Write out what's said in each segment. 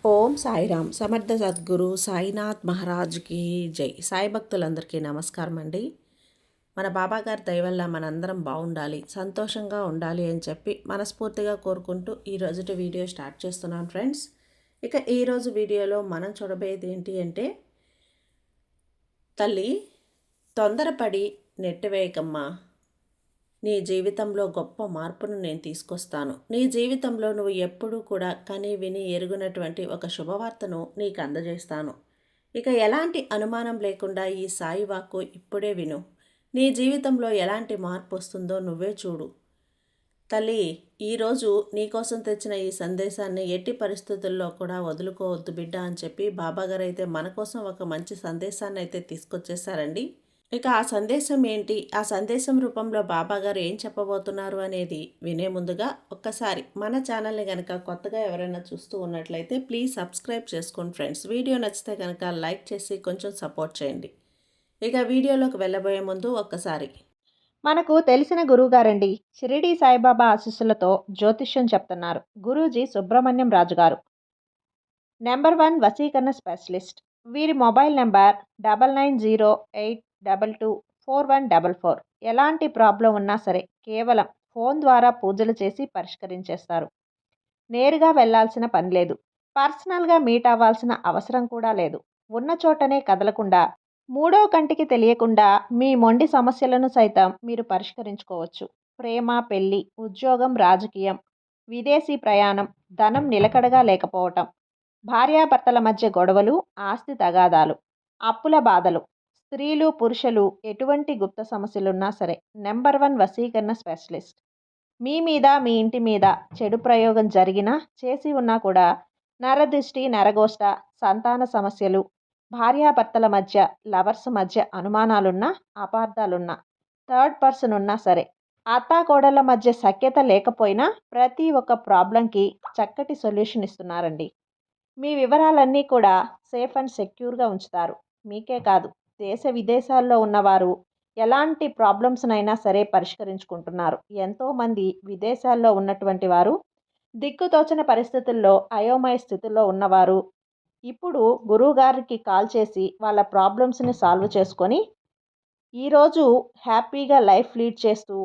ఓం సాయిరామ్. సమర్థ సద్గురు సాయినాథ్ మహారాజ్కి జై. సాయి భక్తులందరికీ నమస్కారం అండి. మన బాబాగారి దయ వల్ల మనందరం బాగుండాలి, సంతోషంగా ఉండాలి అని చెప్పి మనస్ఫూర్తిగా కోరుకుంటూ ఈరోజుటి వీడియో స్టార్ట్ చేస్తున్నాను ఫ్రెండ్స్. ఇక ఈరోజు వీడియోలో మనం చూడబోయేది ఏంటి అంటే, తల్లి తొందరపడి నెట్టివేయకమ్మా, నీ జీవితంలో గొప్ప మార్పును నేను తీసుకొస్తాను. నీ జీవితంలో నువ్వు ఎప్పుడూ కూడా కని విని ఎరుగునటువంటి ఒక శుభవార్తను నీకు అందజేస్తాను. ఇక ఎలాంటి అనుమానం లేకుండా ఈ సాయి వాక్కు ఇప్పుడే విను. నీ జీవితంలో ఎలాంటి మార్పు వస్తుందో నువ్వే చూడు. తల్లి, ఈరోజు నీకోసం తెచ్చిన ఈ సందేశాన్ని ఎట్టి పరిస్థితుల్లో కూడా వదులుకోవద్దు బిడ్డ అని చెప్పి బాబాగారు అయితే మన కోసం ఒక మంచి సందేశాన్ని అయితే తీసుకొచ్చేసారండి. ఇక ఆ సందేశం ఏంటి, ఆ సందేశం రూపంలో బాబాగారు ఏం చెప్పబోతున్నారు అనేది వినే ముందుగా ఒక్కసారి మన ఛానల్ని కనుక కొత్తగా ఎవరైనా చూస్తూ ఉన్నట్లయితే ప్లీజ్ సబ్స్క్రైబ్ చేసుకోండి ఫ్రెండ్స్. వీడియో నచ్చితే కనుక లైక్ చేసి కొంచెం సపోర్ట్ చేయండి. ఇక వీడియోలోకి వెళ్ళబోయే ముందు ఒక్కసారి మనకు తెలిసిన గురువుగారండి, షిరిడి సాయిబాబా ఆశీస్సులతో జ్యోతిష్యం చెప్తున్నారు గురూజీ సుబ్రహ్మణ్యం రాజు గారు. నెంబర్ 1 వశీకరణ స్పెషలిస్ట్. వీరి మొబైల్ నెంబర్ 9908224144. ఎలాంటి ప్రాబ్లం ఉన్నా సరే కేవలం ఫోన్ ద్వారా పూజలు చేసి పరిష్కరించేస్తారు. నేరుగా వెళ్లాల్సిన పని లేదు. పర్సనల్గా మీట్ అవ్వాల్సిన అవసరం కూడా లేదు. ఉన్న చోటనే కదలకుండా, మూడో కంటికి తెలియకుండా మీ మొండి సమస్యలను సైతం మీరు పరిష్కరించుకోవచ్చు. ప్రేమ, పెళ్లి, ఉద్యోగం, రాజకీయం, విదేశీ ప్రయాణం, ధనం నిలకడగా లేకపోవటం, భార్యాభర్తల మధ్య గొడవలు, ఆస్తి తగాదాలు, అప్పుల బాధలు, స్త్రీలు పురుషులు ఎటువంటి గుప్త సమస్యలున్నా సరే నెంబర్ 1 వశీకరణ స్పెషలిస్ట్. మీ మీద, మీ ఇంటి మీద చెడు ప్రయోగం జరిగినా, చేసి ఉన్నా కూడా నరదృష్టి, నరగోష్ట, సంతాన సమస్యలు, భార్యాభర్తల మధ్య, లవర్స్ మధ్య అనుమానాలున్నా, అపార్థాలున్నా, థర్డ్ పర్సన్ ఉన్నా సరే, అత్తాకోడళ్ళ మధ్య సఖ్యత లేకపోయినా ప్రతి ఒక్క ప్రాబ్లంకి చక్కటి సొల్యూషన్ ఇస్తున్నారండి. మీ వివరాలన్నీ కూడా సేఫ్ అండ్ సెక్యూర్గా ఉంచుతారు. మీకే కాదు, దేశ విదేశాల్లో ఉన్నవారు ఎలాంటి ప్రాబ్లమ్స్నైనా సరే పరిష్కరించుకుంటున్నారు. ఎంతోమంది విదేశాల్లో ఉన్నటువంటి వారు, దిక్కుతోచని పరిస్థితుల్లో అయోమయ స్థితిలో ఉన్నవారు ఇప్పుడు గురువుగారికి కాల్ చేసి వాళ్ళ ప్రాబ్లమ్స్ని సాల్వ్ చేసుకొని ఈరోజు హ్యాపీగా లైఫ్ లీడ్ చేస్తూ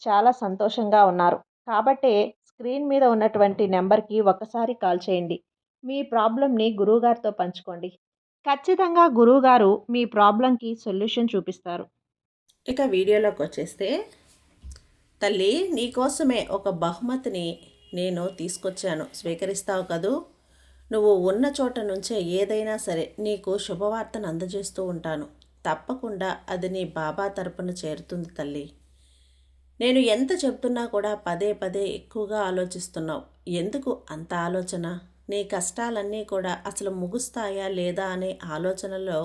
చాలా సంతోషంగా ఉన్నారు. కాబట్టే స్క్రీన్ మీద ఉన్నటువంటి నెంబర్కి ఒకసారి కాల్ చేయండి. మీ ప్రాబ్లంని గురువుగారితో పంచుకోండి. ఖచ్చితంగా గురువుగారు మీ ప్రాబ్లంకి సొల్యూషన్ చూపిస్తారు. ఇక వీడియోలోకి వచ్చేస్తే, తల్లి నీకోసమే ఒక బహుమతిని నేను తీసుకొచ్చాను, స్వీకరిస్తావు కదూ. నువ్వు ఉన్న చోట నుంచే ఏదైనా సరే నీకు శుభవార్తను అందజేస్తూ ఉంటాను. తప్పకుండా అది నీ బాబా తరపున చేరుతుంది తల్లి. నేను ఎంత చెప్తున్నా కూడా పదే పదే ఎక్కువగా ఆలోచిస్తున్నావు. ఎందుకు అంత ఆలోచన? నీ కష్టాలన్నీ కూడా అసలు ముగుస్తాయా లేదా అనే ఆలోచనలో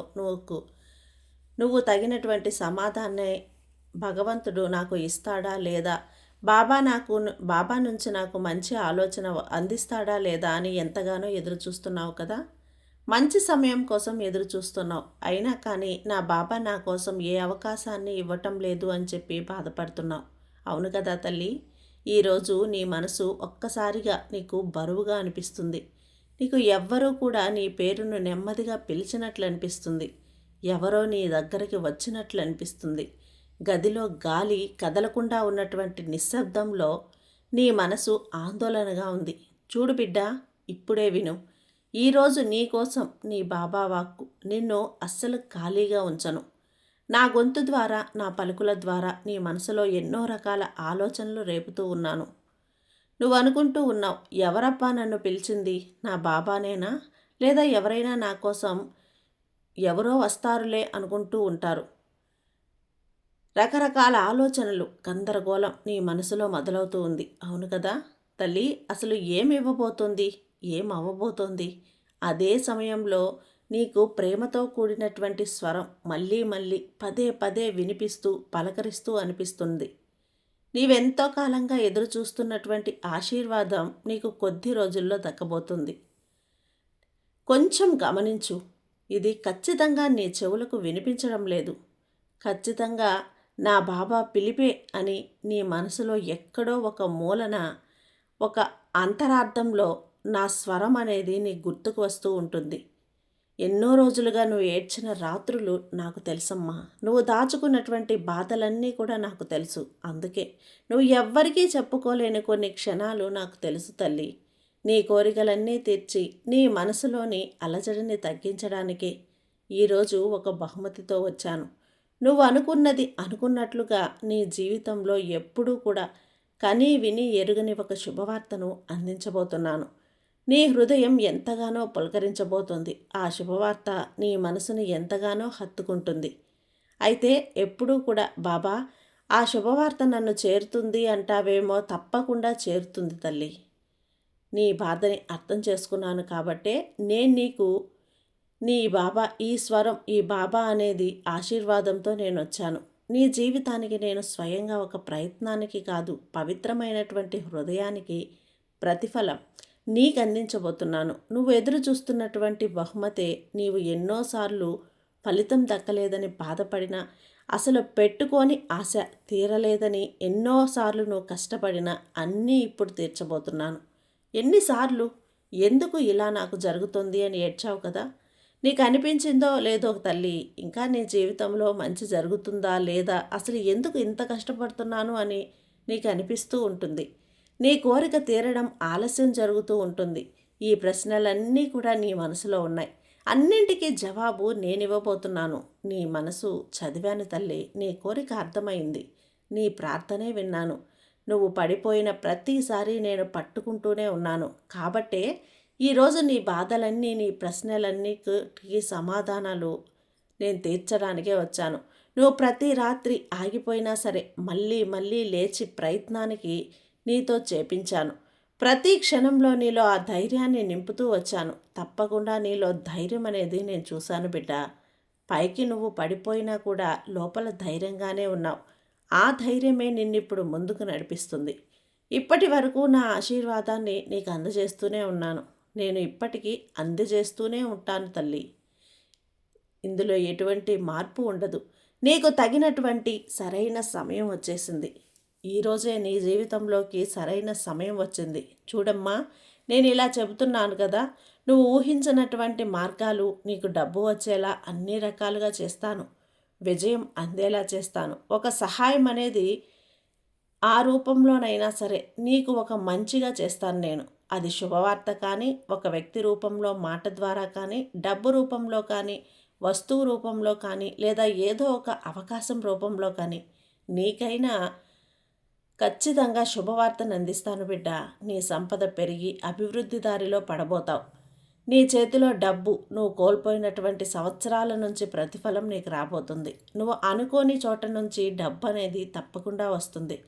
నువ్వు తగినటువంటి సమాధానాన్ని భగవంతుడు నాకు ఇస్తాడా లేదా, బాబా నుంచి నాకు మంచి ఆలోచన అందిస్తాడా లేదా అని ఎంతగానో ఎదురు చూస్తున్నావు కదా. మంచి సమయం కోసం ఎదురు చూస్తున్నావు. అయినా కానీ నా బాబా నా కోసం ఏ అవకాశాన్ని ఇవ్వటం లేదు అని చెప్పి బాధపడుతున్నావు. అవును కదా తల్లి. ఈరోజు నీ మనసు ఒక్కసారిగా నీకు బరువుగా అనిపిస్తుంది. నీకు ఎవ్వరూ కూడా నీ పేరును నెమ్మదిగా పిలిచినట్లు అనిపిస్తుంది. ఎవరో నీ దగ్గరికి వచ్చినట్లు అనిపిస్తుంది. గదిలో గాలి కదలకుండా ఉన్నటువంటి నిశ్శబ్దంలో నీ మనసు ఆందోళనగా ఉంది. చూడు బిడ్డ, ఇప్పుడే విను. ఈరోజు నీ కోసం నీ బాబా వాక్కు నిన్ను అస్సలు ఖాళీగా ఉంచను. నా గొంతు ద్వారా, నా పలుకుల ద్వారా నీ మనసులో ఎన్నో రకాల ఆలోచనలు రేపుతూ ఉన్నాను. నువ్వు అనుకుంటూ ఉన్నావు, ఎవరప్పా నన్ను పిలిచింది, నా బాబానేనా, లేదా ఎవరైనా నా కోసం ఎవరో వస్తారులే అనుకుంటూ ఉంటారు. రకరకాల ఆలోచనలు, గందరగోళం నీ మనసులో మొదలవుతూ ఉంది. అవును కదా తల్లి. అసలు ఏమి ఇవ్వబోతోంది, ఏం అవ్వబోతోంది? అదే సమయంలో నీకు ప్రేమతో కూడినటువంటి స్వరం మళ్ళీ మళ్ళీ పదే పదే వినిపిస్తూ పలకరిస్తూ అనిపిస్తుంది. నీవెంతో కాలంగా ఎదురు చూస్తున్నటువంటి ఆశీర్వాదం నీకు కొద్ది రోజుల్లో దక్కబోతుంది. కొంచెం గమనించు. ఇది ఖచ్చితంగా నీ చెవులకు వినిపించడం లేదు. ఖచ్చితంగా నా బాబా పిలిపే అని నీ మనసులో ఎక్కడో ఒక మూలన, ఒక అంతరార్థంలో నా స్వరం అనేది నీకు గుర్తుకు వస్తూ ఉంటుంది. ఎన్నో రోజులుగా నువ్వు ఏడ్చిన రాత్రులు నాకు తెలుసమ్మా. నువ్వు దాచుకున్నటువంటి బాధలన్నీ కూడా నాకు తెలుసు. అందుకే నువ్వు ఎవ్వరికీ చెప్పుకోలేని కొన్ని క్షణాలు నాకు తెలుసు తల్లి. నీ కోరికలన్నీ తీర్చి నీ మనసులోని అలజడిని తగ్గించడానికే ఈరోజు ఒక బహుమతితో వచ్చాను. నువ్వు అనుకున్నది అనుకున్నట్లుగా నీ జీవితంలో ఎప్పుడూ కూడా కనీ విని ఎరుగని ఒక శుభవార్తను అందించబోతున్నాను. నీ హృదయం ఎంతగానో పులకరించబోతుంది. ఆ శుభవార్త నీ మనసుని ఎంతగానో హత్తుకుంటుంది. అయితే ఎప్పుడూ కూడా బాబా, ఆ శుభవార్త నన్ను చేరుతుంది అంటావేమో, తప్పకుండా చేరుతుంది తల్లి. నీ బాధని అర్థం చేసుకున్నాను కాబట్టే నేను నీకు నీ బాబా, ఈ స్వరం, ఈ బాబా అనేది ఆశీర్వాదంతో నేను వచ్చాను. నీ జీవితానికి నేను స్వయంగా ఒక ప్రయత్నానికి కాదు, పవిత్రమైనటువంటి హృదయానికి ప్రతిఫలం నీకు అందించబోతున్నాను. నువ్వు ఎదురు చూస్తున్నటువంటి బహుమతే నీవు ఎన్నోసార్లు ఫలితం దక్కలేదని బాధపడినా, అసలు పెట్టుకొని ఆశ తీరలేదని ఎన్నోసార్లు నువ్వు కష్టపడినా అన్నీ ఇప్పుడు తీర్చబోతున్నాను. ఎన్నిసార్లు ఎందుకు ఇలా నాకు జరుగుతుంది అని ఏడ్చావు కదా. నీకు అనిపించిందో లేదో తల్లి, ఇంకా నీ జీవితంలో మంచి జరుగుతుందా లేదా, అసలు ఎందుకు ఇంత కష్టపడుతున్నాను అని నీకు అనిపిస్తూ ఉంటుంది. నీ కోరిక తీరడం ఆలస్యం జరుగుతూ ఉంటుంది. ఈ ప్రశ్నలన్నీ కూడా నీ మనసులో ఉన్నాయి. అన్నింటికీ జవాబు నేనివ్వబోతున్నాను. నీ మనసు చదివాను తల్లి. నీ కోరిక అర్థమైంది. నీ ప్రార్థనే విన్నాను. నువ్వు పడిపోయిన ప్రతిసారి నేను పట్టుకుంటూనే ఉన్నాను. కాబట్టే ఈరోజు నీ బాధలన్నీ, నీ ప్రశ్నలన్నిటికీ సమాధానాలు నేను తీర్చడానికే వచ్చాను. నువ్వు ప్రతి రాత్రి ఆగిపోయినా సరే మళ్ళీ మళ్ళీ లేచి ప్రయత్నానికి నీతో చేపించాను. ప్రతి క్షణంలో నీలో ఆ ధైర్యాన్ని నింపుతూ వచ్చాను. తప్పకుండా నీలో ధైర్యం అనేది నేను చూశాను బిడ్డ. పైకి నువ్వు పడిపోయినా కూడా లోపల ధైర్యంగానే ఉన్నావు. ఆ ధైర్యమే నిన్నిప్పుడు ముందుకు నడిపిస్తుంది. ఇప్పటి వరకు నా ఆశీర్వాదాన్ని నీకు అందజేస్తూనే ఉన్నాను. నేను ఇప్పటికీ అందజేస్తూనే ఉంటాను తల్లి. ఇందులో ఎటువంటి మార్పు ఉండదు. నీకు తగినటువంటి సరైన సమయం వచ్చేసింది. ఈరోజే నీ జీవితంలోకి సరైన సమయం వచ్చింది. చూడమ్మా, నేను ఇలా చెబుతున్నాను కదా, నువ్వు ఊహించినటువంటి మార్గాలు, నీకు డబ్బు వచ్చేలా అన్ని రకాలుగా చేస్తాను. విజయం అందేలా చేస్తాను. ఒక సహాయం అనేది ఆ రూపంలోనైనా సరే నీకు ఒక మంచిగా చేస్తాను నేను. అది శుభవార్త కానీ, ఒక వ్యక్తి రూపంలో, మాట ద్వారా కానీ, డబ్బు రూపంలో కానీ, వస్తువు రూపంలో కానీ, లేదా ఏదో ఒక అవకాశం రూపంలో కానీ నీకైనా ఖచ్చితంగా శుభవార్తను అందిస్తాను బిడ్డ. నీ సంపద పెరిగి అభివృద్ధి దారిలో పడబోతావు. నీ చేతిలో డబ్బు, నువ్వు కోల్పోయినటువంటి సంవత్సరాల నుంచి ప్రతిఫలం నీకు రాబోతుంది. నువ్వు అనుకోని చోట నుంచి డబ్బు అనేది తప్పకుండా వస్తుంది.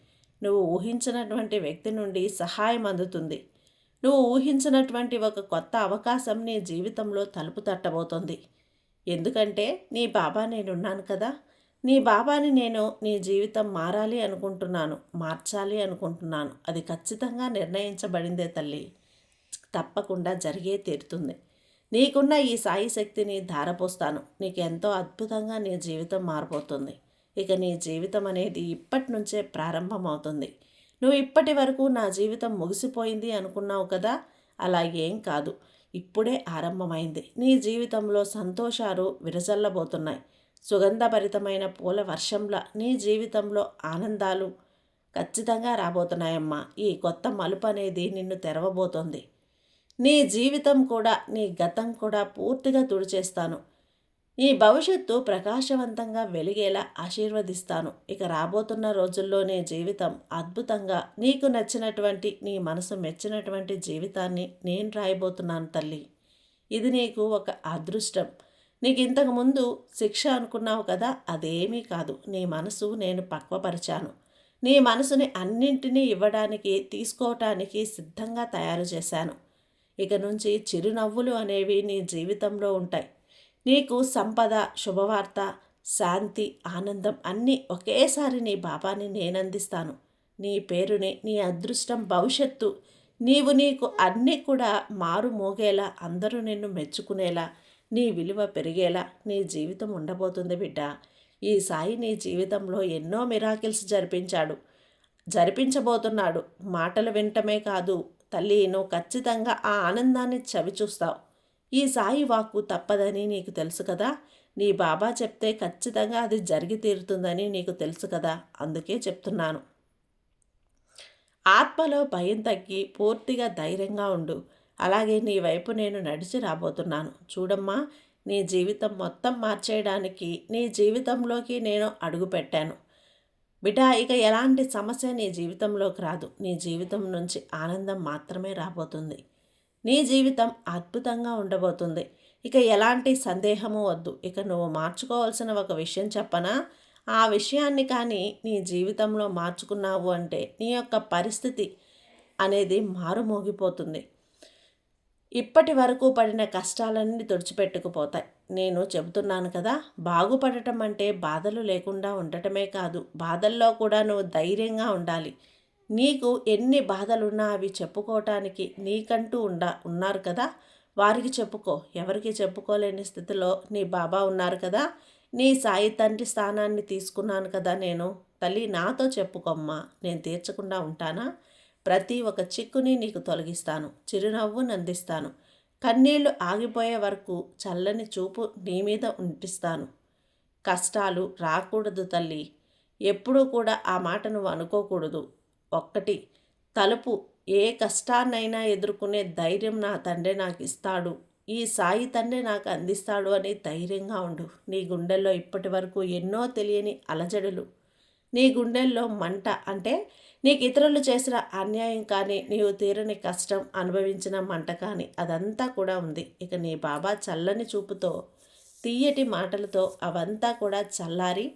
నువ్వు ఊహించినటువంటి వ్యక్తి నుండి సహాయం అందుతుంది. నువ్వు ఊహించినటువంటి ఒక కొత్త అవకాశం నీ జీవితంలో తలుపు తట్టబోతోంది. ఎందుకంటే నీ బాబా నేనున్నాను కదా. నీ బాబాని నేను నీ జీవితం మారాలి అనుకుంటున్నాను, మార్చాలి అనుకుంటున్నాను. అది ఖచ్చితంగా నిర్ణయించబడిందే తల్లి. తప్పకుండా జరిగే తీరుతుంది. నీకున్న ఈ సాయి శక్తిని ధారపోస్తాను. నీకు ఎంతో అద్భుతంగా నీ జీవితం మారిపోతుంది. ఇక నీ జీవితం అనేది ఇప్పటి నుంచే ప్రారంభమవుతుంది. నువ్వు ఇప్పటి వరకు నా జీవితం ముగిసిపోయింది అనుకున్నావు కదా, అలా ఏం కాదు. ఇప్పుడే ఆరంభమైంది. నీ జీవితంలో సంతోషాలు విరజల్లబోతున్నాయి. సుగంధభరితమైన పూల వర్షంలా నీ జీవితంలో ఆనందాలు ఖచ్చితంగా రాబోతున్నాయమ్మా. ఈ కొత్త మలుపు అనేది నిన్ను తెరవబోతోంది. నీ జీవితం కూడా, నీ గతం కూడా పూర్తిగా తుడిచేస్తాను. నీ భవిష్యత్తు ప్రకాశవంతంగా వెలిగేలా ఆశీర్వదిస్తాను. ఇక రాబోతున్న రోజుల్లో నీ జీవితం అద్భుతంగా, నీకు నచ్చినటువంటి, నీ మనసు మెచ్చినటువంటి జీవితాన్ని నేను రాయబోతున్నాను తల్లి. ఇది నీకు ఒక అదృష్టం. నీకు ఇంతకుముందు శిక్ష అనుకున్నావు కదా, అదేమీ కాదు. నీ మనసు నేను పక్వపరిచాను. నీ మనసుని అన్నింటినీ ఇవ్వడానికి, తీసుకోవటానికి సిద్ధంగా తయారు చేశాను. ఇక నుంచి చిరునవ్వులు అనేవి నీ జీవితంలో ఉంటాయి. నీకు సంపద, శుభవార్త, శాంతి, ఆనందం అన్నీ ఒకేసారి నీ బాబాని నేనందిస్తాను. నీ పేరుని, నీ అదృష్టం, భవిష్యత్తు, నీకు అన్నీ కూడా మారు మోగేలా, అందరూ నిన్ను మెచ్చుకునేలా, నీ విలువ పెరిగేలా నీ జీవితం ఉండబోతుంది బిడ్డ. ఈ సాయి నీ జీవితంలో ఎన్నో మిరాకిల్స్ జరిపించబోతున్నాడు. మాటలు వినటమే కాదు, తల్లి, నువ్వు ఖచ్చితంగా ఆ ఆనందాన్ని చవిచూస్తావు. ఈ సాయి వాక్కు తప్పదని నీకు తెలుసు కదా. నీ బాబా చెప్తే ఖచ్చితంగా అది జరిగి తీరుతుందని నీకు తెలుసు కదా. అందుకే చెప్తున్నాను. ఆత్మలో భయం తగ్గి పూర్తిగా ధైర్యంగా ఉండు. అలాగే నీ వైపు నేను నడిచి రాబోతున్నాను. చూడమ్మా, నీ జీవితం మొత్తం మార్చేయడానికి నీ జీవితంలోకి నేను అడుగుపెట్టాను. బిడ్డా, ఇక ఎలాంటి సమస్య నీ జీవితంలోకి రాదు. నీ జీవితం నుంచి ఆనందం మాత్రమే రాబోతుంది. నీ జీవితం అద్భుతంగా ఉండబోతుంది. ఇక ఎలాంటి సందేహము వద్దు. ఇక నువ్వు మార్చుకోవాల్సిన ఒక విషయం చెప్పనా? ఆ విషయాన్ని కానీ నీ జీవితంలో మార్చుకున్నావు అంటే నీ యొక్క పరిస్థితి అనేది మారుమోగిపోతుంది. ఇప్పటి వరకు పడిన కష్టాలన్నీ తుడిచిపెట్టుకుపోతాయి. నేను చెబుతున్నాను కదా, బాగుపడటం అంటే బాధలు లేకుండా ఉండటమే కాదు, బాధల్లో కూడా నువ్వు ధైర్యంగా ఉండాలి. నీకు ఎన్ని బాధలున్నా అవి చెప్పుకోవటానికి నీకంటూ ఉన్నారు కదా, వారికి చెప్పుకో. ఎవరికి చెప్పుకోలేని స్థితిలో నీ బాబా ఉన్నారు కదా. నీ సాయి తండ్రి స్థానాన్ని తీసుకున్నాను కదా నేను. తల్లి, నాతో చెప్పుకోమ్మా, నేను తీర్చకుండా ఉంటానా? ప్రతి ఒక్క చిక్కుని నీకు తొలగిస్తాను, చిరునవ్వు నందిస్తాను, కన్నీళ్లు ఆగిపోయే వరకు చల్లని చూపు నీ మీద ఉంటిస్తాను. కష్టాలు రాకూడదు తల్లి, ఎప్పుడూ కూడా ఆ మాట నువ్వు అనుకోకూడదు. ఒక్కటి తలుపు, ఏ కష్టాన్నైనా ఎదుర్కొనే ధైర్యం నా తండ్రి నాకు ఇస్తాడు, ఈ సాయి తండ్రి నాకు అందిస్తాడు అని ధైర్యంగా ఉండు. నీ గుండెల్లో ఇప్పటి వరకు ఎన్నో తెలియని అలజడులు, నీ గుండెల్లో మంట, అంటే నీకు ఇతరులు చేసిన అన్యాయం కానీ, నీవు తీరని కష్టం అనుభవించిన మంట కానీ, అదంతా కూడా ఉంది. ఇక నీ బాబా చల్లని చూపుతో, తీయటి మాటలతో అవంతా కూడా చల్లారి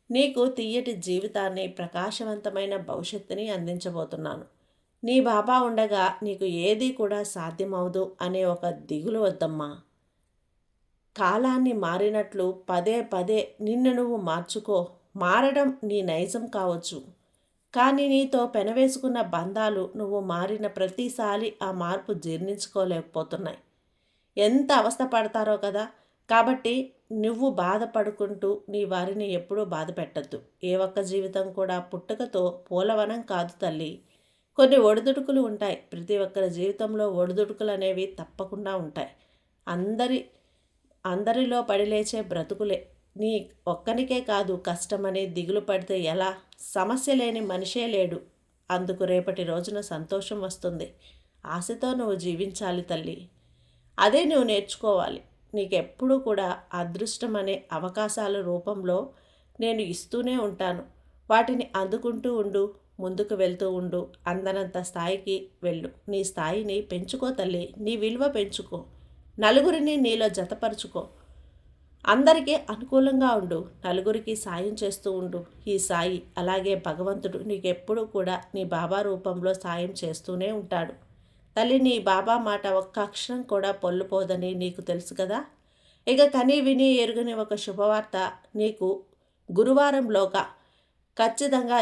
నీకు తీయటి జీవితాన్ని, ప్రకాశవంతమైన భవిష్యత్తుని అందించబోతున్నాను. నీ బాబా ఉండగా నీకు ఏది కూడా సాధ్యమవదు అనే ఒక దిగులు వద్దమ్మా. కాలాన్ని మారినట్లు పదే పదే నిన్ను నువ్వు మార్చుకో. మారడం నీ నైజం కావచ్చు, కానీ నీతో పెనవేసుకున్న బంధాలు నువ్వు మారిన ప్రతిసారి ఆ మార్పు జీర్ణించుకోలేకపోతున్నాయి. ఎంత అవస్థ పడతారో కదా. కాబట్టి నువ్వు బాధపడుకుంటూ నీ వారిని ఎప్పుడూ బాధ పెట్టద్దు. ఏ ఒక్క జీవితం కూడా పుట్టుకతో పూలవనం కాదు తల్లి. కొన్ని ఒడిదుడుకులు ఉంటాయి. ప్రతి ఒక్కరి జీవితంలో ఒడిదుడుకులు అనేవి తప్పకుండా ఉంటాయి. అందరిలో పడిలేచే బ్రతుకులే. నీ ఒక్కనికే కాదు కష్టమని దిగులు పడితే ఎలా? సమస్య లేని మనిషే లేడు. అందుకు రేపటి రోజున సంతోషం వస్తుంది. ఆశతో నువ్వు జీవించాలి తల్లి. అదే నువ్వు నేర్చుకోవాలి. నీకెప్పుడూ కూడా అదృష్టం అనే అవకాశాల రూపంలో నేను ఇస్తూనే ఉంటాను. వాటిని అందుకుంటూ ఉండు, ముందుకు వెళ్తూ ఉండు. అందనంత స్థాయికి వెళ్ళు. నీ స్థాయిని పెంచుకో తల్లి. నీ విలువ పెంచుకో. నలుగురిని నీలో జతపరుచుకో. అందరికీ అనుకూలంగా ఉండు. నలుగురికి సాయం చేస్తూ ఉండు. ఈ సాయి, అలాగే భగవంతుడు నీకెప్పుడూ కూడా నీ బాబా రూపంలో సాయం చేస్తూనే ఉంటాడు. తల్లి, నీ బాబా మాట ఒక్క అక్షరం కూడా పొల్లుపోదని నీకు తెలుసు కదా. ఇక కని విని ఎరుగని ఒక శుభవార్త నీకు గురువారంలోగా ఖచ్చితంగా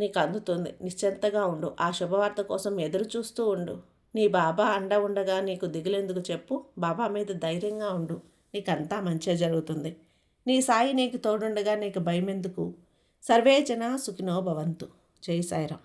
నీకు అందుతుంది. నిశ్చింతగా ఉండు. ఆ శుభవార్త కోసం ఎదురు చూస్తూ ఉండు. నీ బాబా అండ ఉండగా నీకు దిగులెందుకు చెప్పు. బాబా మీద ధైర్యంగా ఉండు. నీకంతా మంచిగా జరుగుతుంది. నీ సాయి నీకు తోడుండగా నీకు భయం ఎందుకు? సర్వే జన సుఖినో భవంతు. జై సాయిరాం.